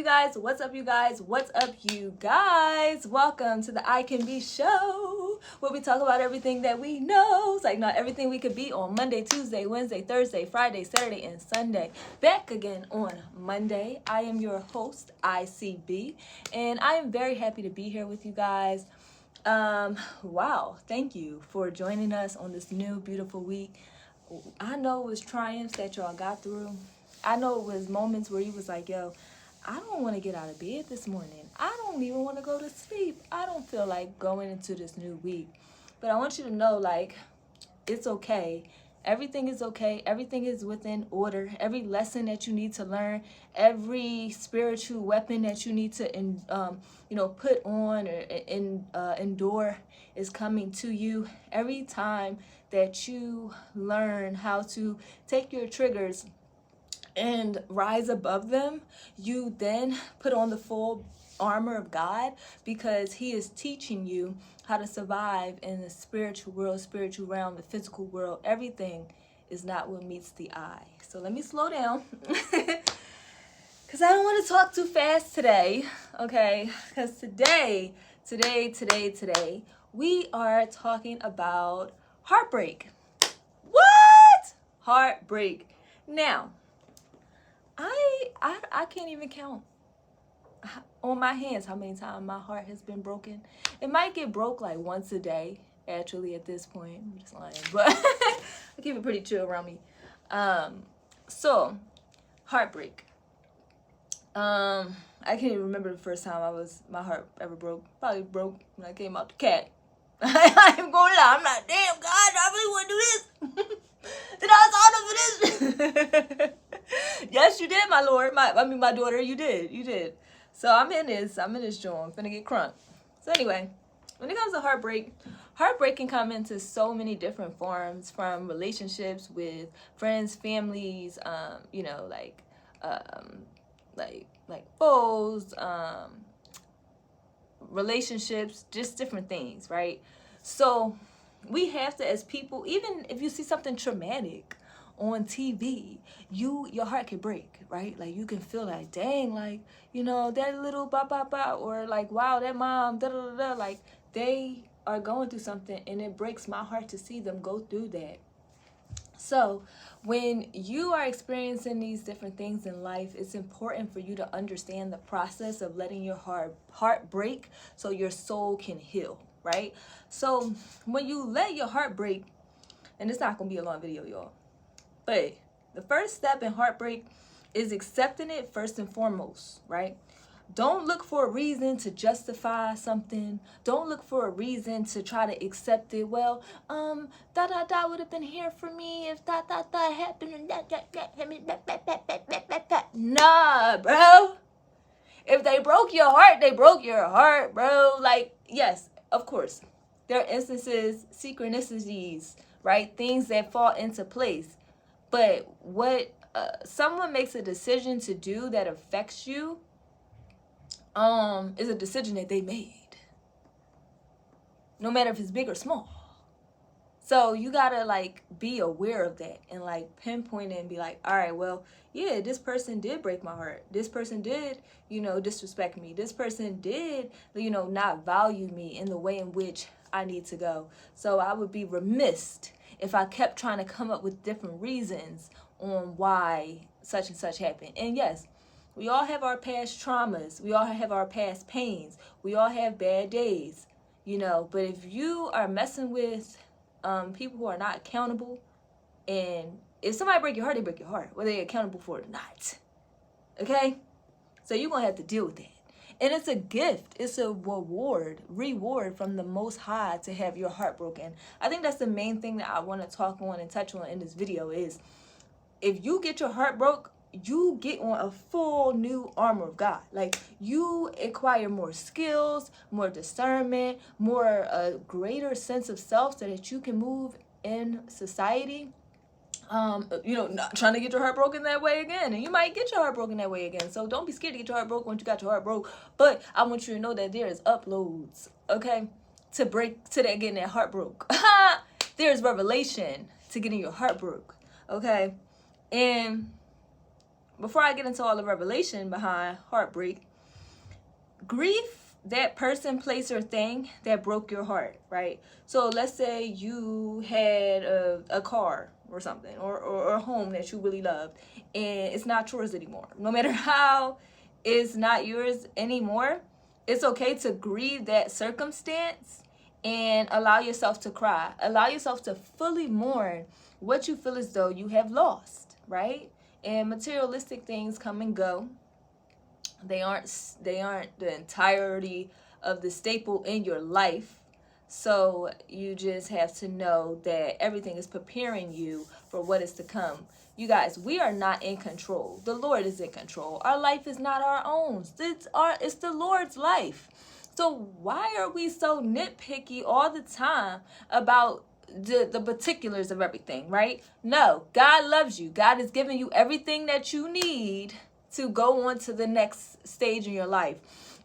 you guys? What's up, you guys? What's up, you guys? Welcome to the ICanB show, where we talk about everything that we know. It's like not everything we could be on Monday, Tuesday, Wednesday, Thursday, Friday, Saturday, and Sunday. Back again on Monday. I am your host, ICB, and I am very happy to be here with you guys. Wow, thank you for joining us on this new beautiful week. I know it was triumphs that y'all got through. I know it was moments where you was like, yo, I don't want to get out of bed this morning. I don't even want to go to sleep. I don't feel like going into this new week. But I want you to know, like, it's okay. Everything is okay. Everything is within order. Every lesson that you need to learn, every spiritual weapon that you need to, put on or endure is coming to you. Every time that you learn how to take your triggers and rise above them, you then put on the full armor of God, because he is teaching you how to survive in the spiritual world, spiritual realm, the physical world. Everything is not what meets the eye. So let me slow down because I don't want to talk too fast today, okay? Because today, we are talking about heartbreak. What? Heartbreak. Now, I can't even count on my hands how many times my heart has been broken. It might get broke like once a day, actually, at this point. I'm just lying, but I keep it pretty chill around me. So, heartbreak. I can't even remember the first time my heart ever broke. Probably broke when I came out the cat. I ain't gonna lie. I'm like, damn, God, I really want to do this. Did I sign up for this? Yes, you did, my lord. My daughter, you did. So I'm in this joint. I'm finna get crunk. So anyway, when it comes to heartbreak can come into so many different forms, from relationships with friends, families, like foes, relationships, just different things, right? So we have to, as people, even if you see something traumatic on TV, your heart can break, right? Like, you can feel like, dang, like, that little ba, or like, wow, that mom, da, like, they are going through something, and it breaks my heart to see them go through that. So when you are experiencing these different things in life, it's important for you to understand the process of letting your heart break so your soul can heal, right? So when you let your heart break, and it's not going to be a long video, y'all, but the first step in heartbreak is accepting it first and foremost, right? Don't look for a reason to justify something. Don't look for a reason to try to accept it. Well, would have been here for me if happened and that. Nah, bro. If they broke your heart, they broke your heart, bro. Like, yes, of course, there are instances, synchronicities, right? Things that fall into place. But what someone makes a decision to do that affects you is a decision that they made, no matter if it's big or small. So you gotta, like, be aware of that and, like, pinpoint it and be like, all right, well, yeah, this person did break my heart. This person did, disrespect me. This person did, not value me in the way in which I need to go. So I would be remiss if I kept trying to come up with different reasons on why such and such happened. And yes, we all have our past traumas. We all have our past pains. We all have bad days, But if you are messing with people who are not accountable, and if somebody break your heart, they break your heart, whether they're accountable for it or not. Okay? So you're going to have to deal with that. And it's a gift. It's a reward from the Most High to have your heart broken. I think that's the main thing that I want to talk on and touch on in this video is, if you get your heart broke, you get on a full new armor of God. Like, you acquire more skills, more discernment, more greater sense of self, so that you can move in society. Not trying to get your heart broken that way again. And you might get your heart broken that way again. So don't be scared to get your heart broken once you got your heart broke. But I want you to know that there is uploads, okay, to getting that heart broke. There's revelation to getting your heart broke, okay? And before I get into all the revelation behind heartbreak, grief, that person, place, or thing that broke your heart, right? So let's say you had a car or something, or a home that you really loved, and it's not yours anymore. No matter how it's not yours anymore, it's okay to grieve that circumstance and allow yourself to cry. Allow yourself to fully mourn what you feel as though you have lost, right? And materialistic things come and go. They aren't the entirety of the staple in your life. So you just have to know that everything is preparing you for what is to come. You guys, we are not in control. The Lord is in control. Our life is not our own. It's the Lord's life. So why are we so nitpicky all the time about the particulars of everything, right? No, God loves you. God has given you everything that you need to go on to the next stage in your life.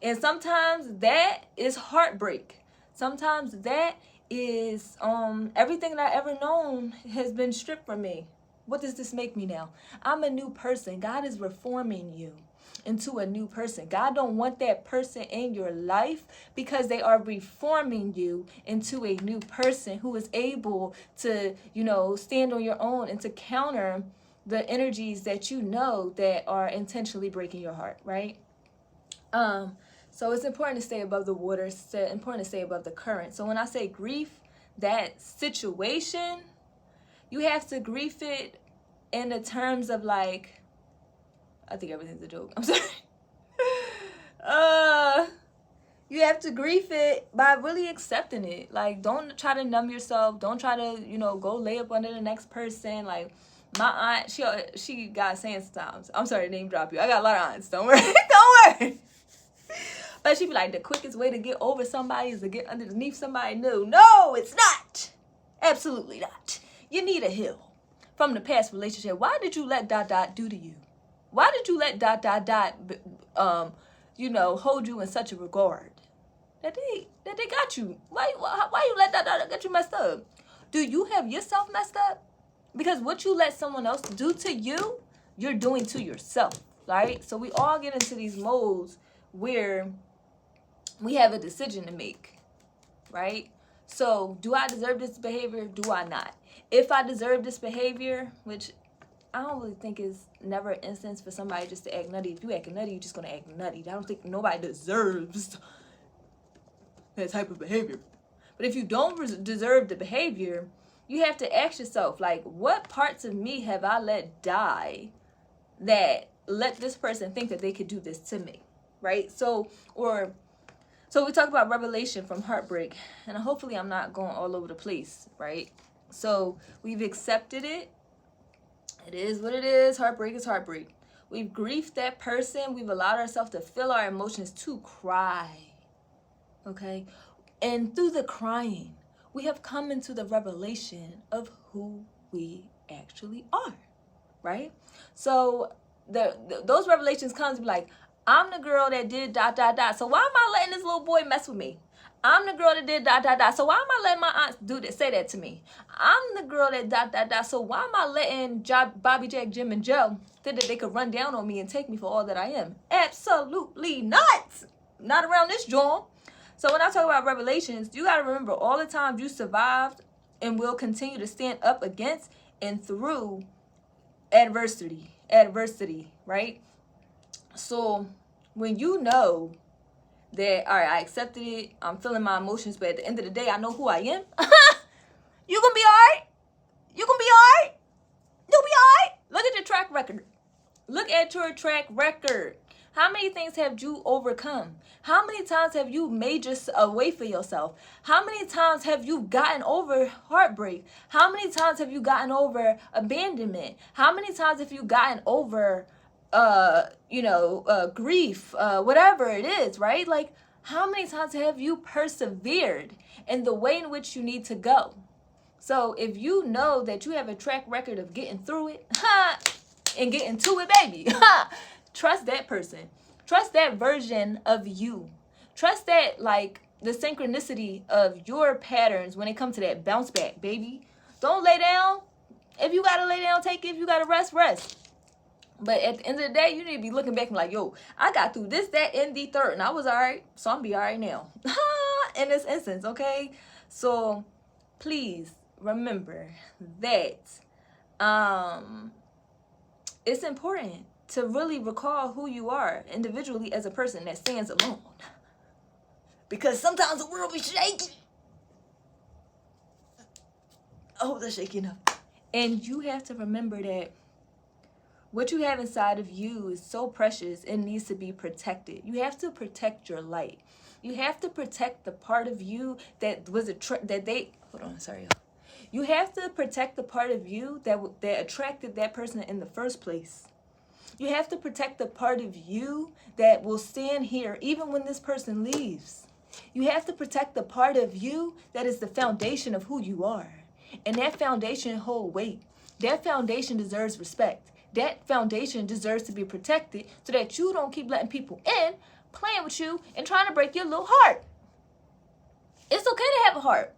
And sometimes that is heartbreak. Sometimes that is everything that I ever known has been stripped from me. What does this make me now? I'm a new person. God is reforming you into a new person. God don't want that person in your life because they are reforming you into a new person who is able to, stand on your own and to counter the energies that that are intentionally breaking your heart, right? So it's important to stay above the water. It's important to stay above the current. So when I say grief, that situation, you have to grief it in the terms of like, I think everything's a joke. I'm sorry. You have to grief it by really accepting it. Like, don't try to numb yourself. Don't try to, go lay up under the next person. Like, my aunt, she got saying sometimes. I'm sorry to name drop you. I got a lot of aunts. Don't worry. Don't worry. But she be like, the quickest way to get over somebody is to get underneath somebody new. No, it's not. Absolutely not. You need a heal from the past relationship. Why did you let ... do to you? Why did you let ... hold you in such a regard that they got you? Why you let ... get you messed up? Do you have yourself messed up? Because what you let someone else do to you, you're doing to yourself, right? So we all get into these modes where we have a decision to make, right? So do I deserve this behavior? Do I not? If I deserve this behavior, which I don't really think is never an instance for somebody just to act nutty. If you act nutty, you're just going to act nutty. I don't think nobody deserves that type of behavior. But if you don't deserve the behavior, you have to ask yourself, like, what parts of me have I let die that let this person think that they could do this to me, right? So we talk about revelation from heartbreak, and hopefully I'm not going all over the place, right? So we've accepted it. It is what it is. Heartbreak is heartbreak. We've griefed that person. We've allowed ourselves to feel our emotions, to cry, okay? And through the crying, we have come into the revelation of who we actually are, right? So those revelations come to be like, I'm the girl that did ... So why am I letting this little boy mess with me? I'm the girl that did ... So why am I letting my aunts say that to me? I'm the girl that ... So why am I letting Bobby, Jack, Jim, and Joe think that they could run down on me and take me for all that I am? Absolutely not. Not around this joint. So when I talk about revelations, you got to remember all the times you survived and will continue to stand up against and through adversity, right? So when you know that, all right, I accepted it, I'm feeling my emotions, but at the end of the day, I know who I am, you gonna be all right. You gonna be all right. You'll be all right. Look at your track record. Look at your track record. How many things have you overcome? How many times have you made a way for yourself? How many times have you gotten over heartbreak? How many times have you gotten over abandonment? How many times have you gotten over grief, whatever it is, right? Like, how many times have you persevered in the way in which you need to go? So if you know that you have a track record of getting through it, and getting to it, baby, trust that person. Trust that version of you. Trust that, like, the synchronicity of your patterns when it comes to that bounce back, baby. Don't lay down. If you got to lay down, take it. If you got to rest, rest. But at the end of the day, you need to be looking back and like, yo, I got through this, that, and the third, and I was all right, so I'm be all right now. In this instance, okay? So please remember that it's important to really recall who you are individually as a person that stands alone. Because sometimes the world be shaking. Oh, they're shaking up. And you have to remember that what you have inside of you is so precious and needs to be protected. You have to protect your light. You have to protect the part of you that was You have to protect the part of you that attracted that person in the first place. You have to protect the part of you that will stand here even when this person leaves. You have to protect the part of you that is the foundation of who you are. And that foundation holds weight. That foundation deserves respect. That foundation deserves to be protected so that you don't keep letting people in, playing with you, and trying to break your little heart. It's okay to have a heart.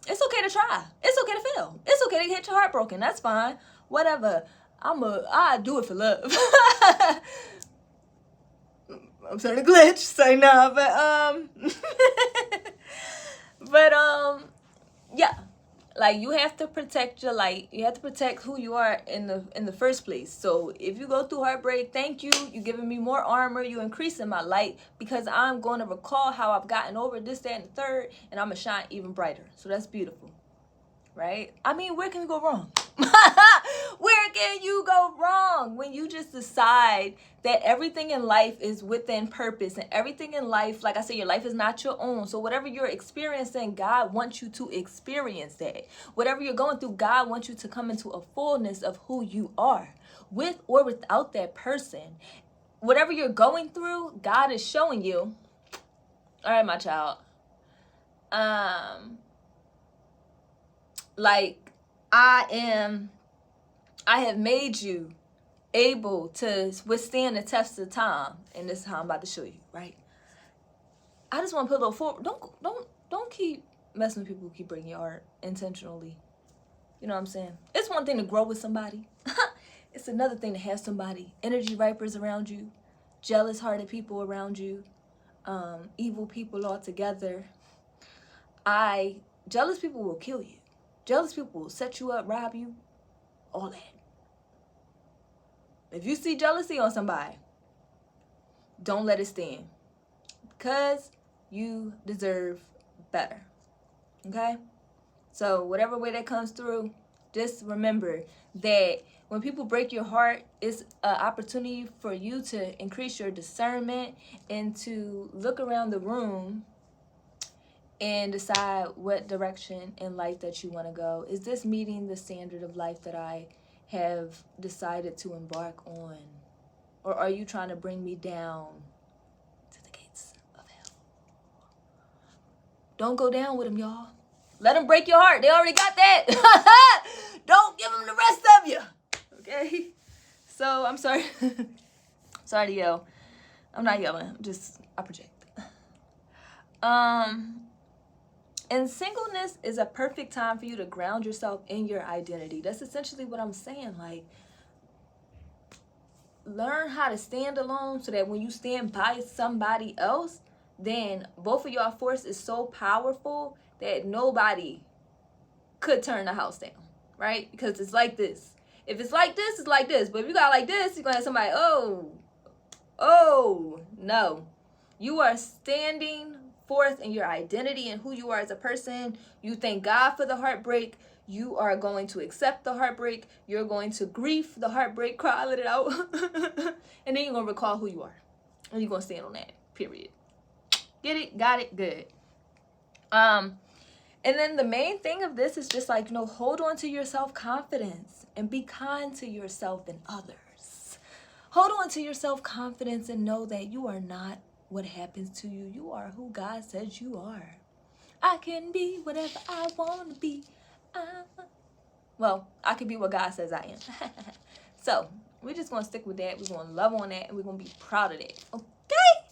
It's okay to try. It's okay to fail. It's okay to get your heart broken. That's fine. Whatever. I do it for love. I'm starting to glitch. Say nah, yeah. Like, you have to protect your light. You have to protect who you are in the first place. So if you go through heartbreak, thank you. You're giving me more armor. You're increasing my light because I'm going to recall how I've gotten over this, that, and the third, and I'm going to shine even brighter. So that's beautiful, right? I mean, where can we go wrong? Where can you go wrong when you just decide that everything in life is within purpose, and everything in life, like I said, your life is not your own. So whatever you're experiencing, God wants you to experience that. Whatever you're going through, God wants you to come into a fullness of who you are, with or without that person. Whatever you're going through, God is showing you, all right, my child, like, I have made you able to withstand the test of time, and this is how I'm about to show you, right? I just want to put a little forward. Don't keep messing with people who keep breaking your heart intentionally. You know what I'm saying? It's one thing to grow with somebody. It's another thing to have somebody, energy vipers around you, jealous-hearted people around you, evil people altogether. Jealous people will kill you. Jealous people will set you up, rob you, all that. If you see jealousy on somebody, don't let it stand, because you deserve better, okay? So whatever way that comes through, just remember that when people break your heart, it's an opportunity for you to increase your discernment and to look around the room and decide what direction in life that you want to go. Is this meeting the standard of life that I have decided to embark on? Or are you trying to bring me down to the gates of hell? Don't go down with them, y'all. Let them break your heart. They already got that. Don't give them the rest of you. Okay? So, I'm sorry. Sorry to yell. I'm not yelling. I project. And singleness is a perfect time for you to ground yourself in your identity. That's essentially what I'm saying. Like, learn how to stand alone so that when you stand by somebody else, then both of y'all force is so powerful that nobody could turn the house down, right? Because it's like this. If it's like this, it's like this. But if you got like this, you're going to have somebody, oh, no. You are standing forth in your identity and who you are as a person. You thank God for the heartbreak. You are going to accept the heartbreak. You're going to grieve the heartbreak, cry, let it out. And then you're going to recall who you are. And you're going to stand on that, period. Get it? Got it? Good. And then the main thing of this is just like, hold on to your self-confidence and be kind to yourself and others. Hold on to your self-confidence and know that you are not what happens to you. You are who God says you are. I can be whatever I want to be. I can be what God says I am. So we're just going to stick with that. We're going to love on that, and we're going to be proud of that. Okay?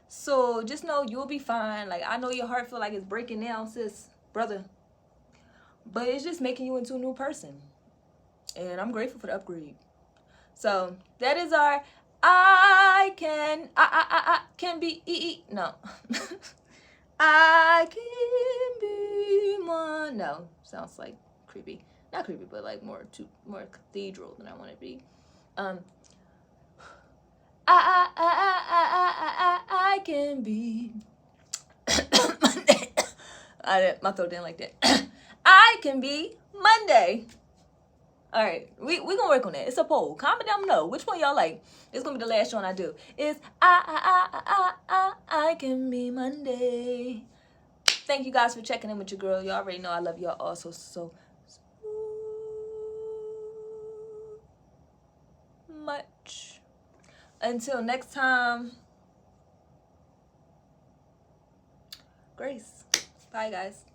So just know you'll be fine. Like, I know your heart feel like it's breaking down, sis, brother. But it's just making you into a new person. And I'm grateful for the upgrade. So that is our I can be no. I can be one. No, sounds like creepy. Not creepy, but like more cathedral than I want to be. I can be. Monday. My throat didn't like that. I can be Monday. All right, we gonna work on that. It's a poll. Comment down below which one y'all like. It's gonna be the last one I do. It's I can be Monday. Thank you guys for checking in with your girl. Y'all already know I love y'all all so much. Until next time, grace. Bye, guys.